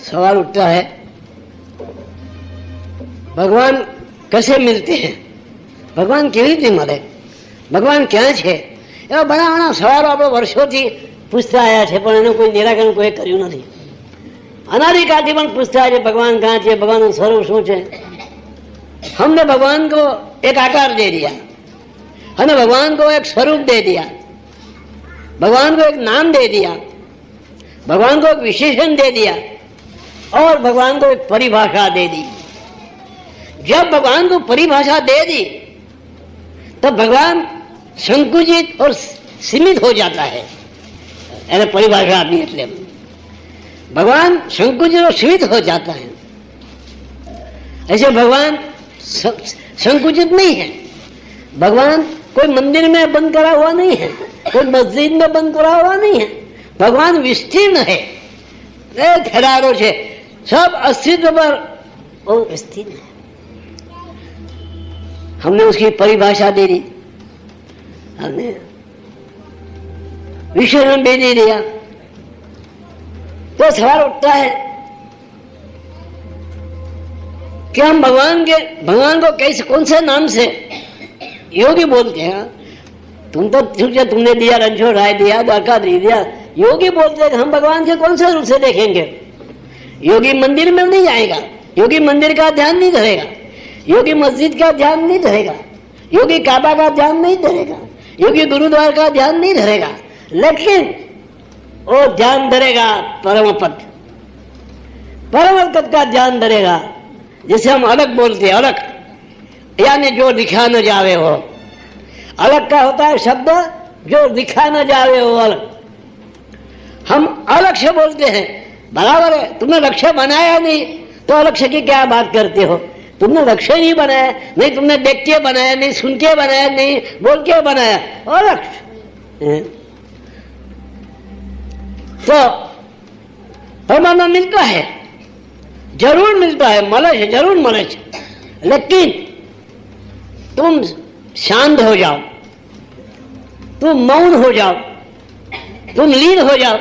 सवाल उठता है, भगवान कैसे मिलते हैं, भगवान કેવી રીતે મળે, ભગવાન ક્યાં છે? એવા ઘણા ઘણા સવાલો આપણે વર્ષોથી પૂછતા આવ્યા છે, પણ એનું કોઈ નિરાકરણ કોઈ કર્યું નથી. अनादिकाल પણ पूछता है भगवान कहाँ है, भगवान स्वरूप शू है. हमने भगवान को एक आकार दे दिया, हमने भगवान को एक स्वरूप दे दिया, भगवान को एक नाम दे दिया, भगवान को एक विशेषण दे दिया और भगवान को एक परिभाषा दे दी. जब भगवान को परिभाषा दे दी तब भगवान संकुचित और सीमित हो जाता है. ऐसे परिभाषा आपकी એટલે भगवान संकुचित और सीमित हो जाता है. ऐसे भगवान संकुचित नहीं है. भगवान कोई मंदिर में बंद करा हुआ नहीं है, कोई मस्जिद में बंद करा हुआ नहीं है. भगवान विस्तीर्ण है, फैलारो है, सब अस्तित्व पर वो विस्तीर्ण है. हमने उसकी परिभाषा दे दी, हमने विशेषण भी दे दिया. तो सवाल उठता है कि हम भगवान को कैसे, कौन से नाम से? योगी बोलते हैं, तुम तो तुमने दिया रणछोड़ राय दिया, द्वारकाधीश दिया. योगी बोलते हैं हम भगवान के कौन से रूप से देखेंगे? योगी मंदिर में नहीं जाएगा, योगी मंदिर का ध्यान नहीं धरेगा, योगी मस्जिद का ध्यान नहीं धरेगा, योगी काबा का ध्यान नहीं धरेगा, योगी गुरुद्वार का ध्यान नहीं धरेगा, लेकिन वो ध्यान धरेगा परम पद का ध्यान धरेगा. जिसे हम अलग बोलते हैं, अलग यानी जो दिखा न जावे हो. अलग का होता है शब्द जो दिखा न जावे हो, अलग. हम अलग से बोलते हैं, बराबर है. तुमने लक्ष्य बनाया नहीं तो अलक्ष्य की क्या बात करते हो? तुमने लक्ष्य नहीं बनाया, नहीं तुमने देख के बनाया, नहीं सुन के बनाया, नहीं बोल के बनाया, अलग. तो परमात्मा मिलता है, जरूर मिलता है, मले है, जरूर मले है. लेकिन तुम शांत हो जाओ, तुम मौन हो जाओ, तुम लीन हो जाओ.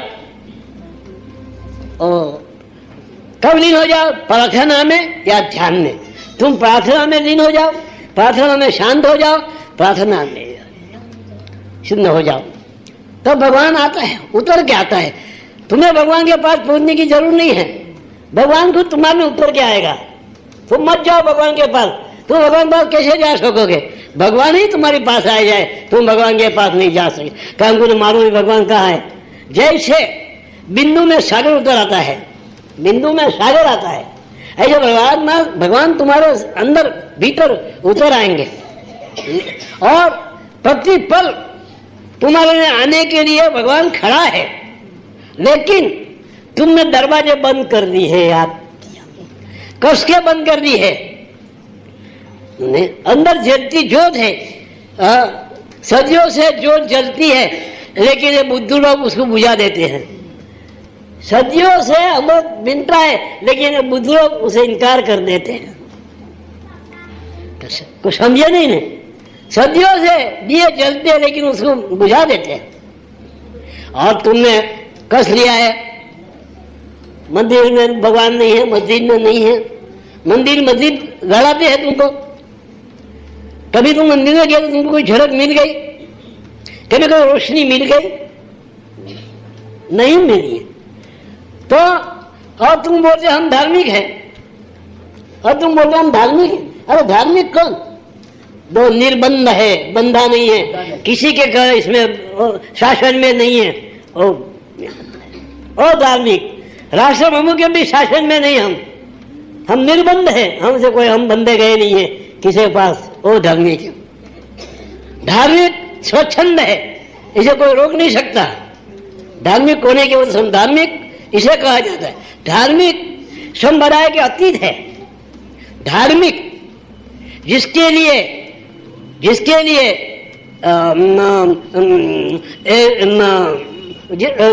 कब लीन हो जाओ? प्रार्थना में या ध्यान में. तुम प्रार्थना में लीन हो जाओ, प्रार्थना में शांत हो जाओ, प्रार्थना में सिद्ध हो जाओ, तब भगवान आता है, उतर के आता है. तुम्हें भगवान के पास पहुंचने की जरूरत नहीं है, भगवान खुद तुम्हारे में उतर के आएगा. तुम मत जाओ भगवान के पास. तुम भगवान के पास कैसे जा सकोगे? भगवान ही तुम्हारे पास आ जाए, तुम भगवान के पास नहीं जा सके. काम को मालूम भगवान कहाँ है. जैसे बिंदु में सागर उतर आता है, बिंदु में सागर आता है, ऐसे भगवान तुम्हारे अंदर भीतर उतर आएंगे और प्रति पल तुम्हारे आने के लिए भगवान खड़ा है. लेकिन तुमने दरवाजे बंद कर दी है, यार कस के बंद कर दी है. अंदर जलती जोत है, सदियों से जोत जलती है, लेकिन ये बुद्धू लोग उसको बुझा देते हैं. सदियों से अमृत मिलता है, लेकिन ये बुद्धू लोग उसे इनकार कर देते हैं. कुछ समझे नहीं ने? सदियों से दिए जलते हैं, लेकिन उसको बुझा देते हैं. और तुमने कस लिया है, मंदिर में भगवान नहीं है, मस्जिद में नहीं है. मंदिर मस्जिद लड़ाते हैं तुमको. कभी तुम मंदिर में गए तो तुमको कोई झलक मिल गई? कभी कोई रोशनी मिल गई? नहीं मिली. तो और तुम बोलते हम धार्मिक हैं, और तुम बोलते हम धार्मिक हैं. अरे धार्मिक कौन? वो निर्बंध है, बंधा नहीं है, किसी के घर इसमें शासन में नहीं है. ओ धार्मिक राष्ट्र प्रमुख के भी शासन में नहीं. हम निर्बंध है, हमसे कोई हम बंधे गए नहीं है किसी के पास. ओ धार्मिक, धार्मिक स्वच्छंद है, इसे कोई रोक नहीं सकता. धार्मिक होने के वजह से धार्मिक इसे कहा जाता है. धार्मिक संप्रदाय के अतीत है. धार्मिक जिसके लिए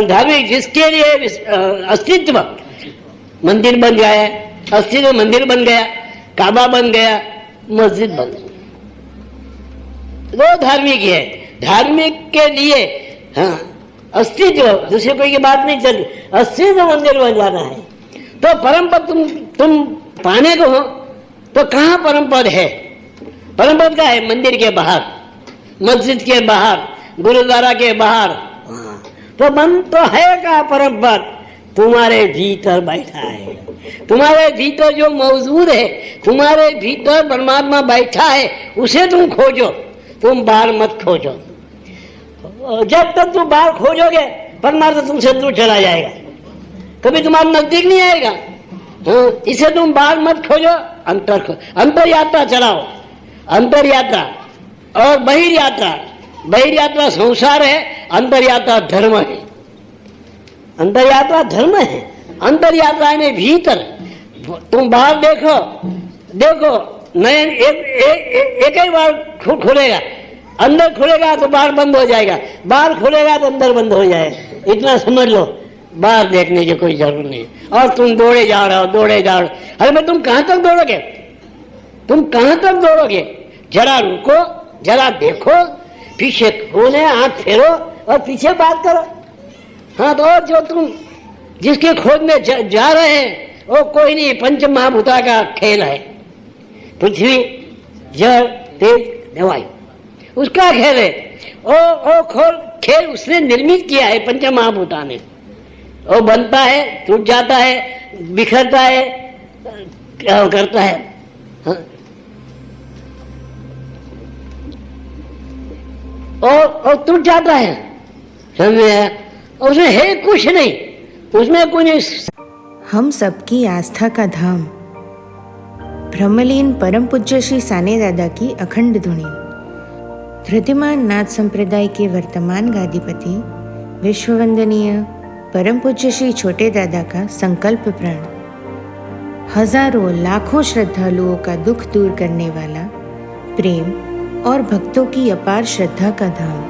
धार्मिक जिसके लिए अस्तित्व मंदिर बन गया, अस्तित्व मंदिर बन गया, काबा बन गया, मस्जिद बन गई. वो धार्मिक है. धार्मिक के लिए हाँ अस्तित्व, दूसरे कोई की बात नहीं चलती. अस्तित्व मंदिर बन जाना है तो परम पद तुम पाने को हो तो कहाँ परम पद है? परम पद का है मंदिर के बाहर, मस्जिद के बाहर, गुरुद्वारा के बाहर। हाँ, तो मन तो है का परम पद? तुम्हारे भीतर बैठा है। तुम्हारे भीतर जो मौजूद है, तुम्हारे भीतर परमात्मा बैठा है, उसे तुम खोजो, तुम बाहर मत खोजो। जब तक तुम बाहर खोजोगे परमात्मा तुमसे दूर चला जाएगा, कभी तुम्हारे नजदीक नहीं आएगा। हाँ, इसे तुम बाहर मत खोजो, अंतर यात्रा चलाओ। अंतर यात्रा और बहिर्यात्रा, बहिर्यात्रा संसार है, अंतर यात्रा धर्म है। अंतर यात्रा धर्म है, अंतर यात्रा में भीतर। तुम बाहर देखो, देखो नयन एक ही बार खुलेगा, अंदर खुलेगा तो बाहर बंद हो जाएगा, बाहर खुलेगा तो अंदर बंद हो जाएगा। इतना समझ लो, बाहर देखने की कोई जरूरत नहीं। और तुम दौड़े जा रहे हो, दौड़े जा रहे हो। अरे मैं तुम कहां तक दौड़ोगे? तुम कहां तक दौड़ोगे? जरा रुको, जरा देखो, पीछे कौन है, आंख फेरो और पीछे बात करो। हाँ, तो जो तुम जिसके खोज में जा रहे हैं वो कोई नहीं, पंच महाभूता का खेल है। पृथ्वी, जल, तेज, वायु, उसका खेल है। ओ खेल उसने निर्मित किया है पंच महाभूता ने। वो बनता है, टूट जाता है, बिखरता है, क्या करता है। हाँ? और टूट जाता है, समझे? उसमें है कुछ नहीं, उसमें कुछ नहीं। हम सबकी आस्था का धाम ब्रह्मलीन परम पूज्य श्री साने दादा की अखंड धुनी। धृतिमान नाथ संप्रदाय के वर्तमान गादीपति विश्ववंदनीय परम पूज्य श्री छोटे दादा का संकल्प प्रण। हजारों लाखों श्रद्धालुओं का दुख दूर करने वाला, प्रेम और भक्तों की अपार श्रद्धा का धाम,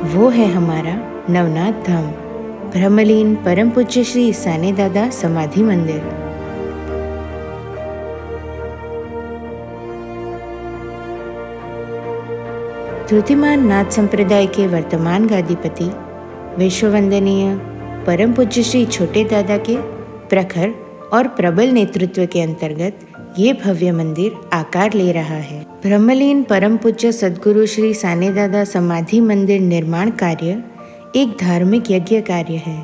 वो है हमारा नवनाथ धाम, ब्रह्मलीन परम पूज्य श्री साने दादा समाधि मंदिर। धृतिमान नाथ संप्रदाय के वर्तमान गादीपति विश्ववंदनीय परम पूज्य श्री छोटे दादा के प्रखर और प्रबल नेतृत्व के अंतर्गत ये भव्य मंदिर आकार ले रहा है। ब्रह्मलीन परम पूज्य सद्गुरु श्री साने दादा समाधि मंदिर निर्माण कार्य एक धार्मिक यज्ञ कार्य है,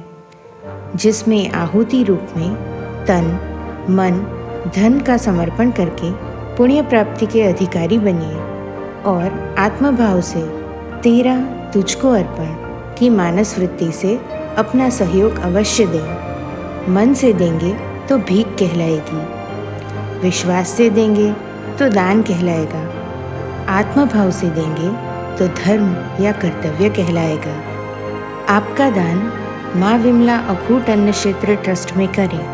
जिसमें आहुति रूप में तन, मन, धन का समर्पण करके पुण्य प्राप्ति के अधिकारी बनिए और आत्मभाव से तेरा तुझको अर्पण की मानस वृत्ति से अपना सहयोग अवश्य दें। मन से देंगे तो भीख कहलाएगी, विश्वास से देंगे तो दान कहलाएगा, आत्मभाव से देंगे तो धर्म या कर्तव्य कहलाएगा। आपका दान माँ विमला अखूट अन्न क्षेत्र ट्रस्ट में करें।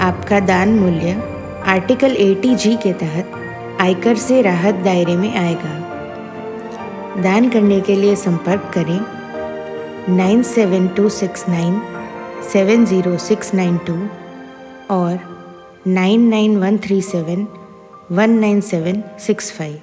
आपका दान मूल्य आर्टिकल 80G के तहत आयकर से राहत दायरे में आएगा। दान करने के लिए संपर्क करें 97269 70692 और 99137 19765।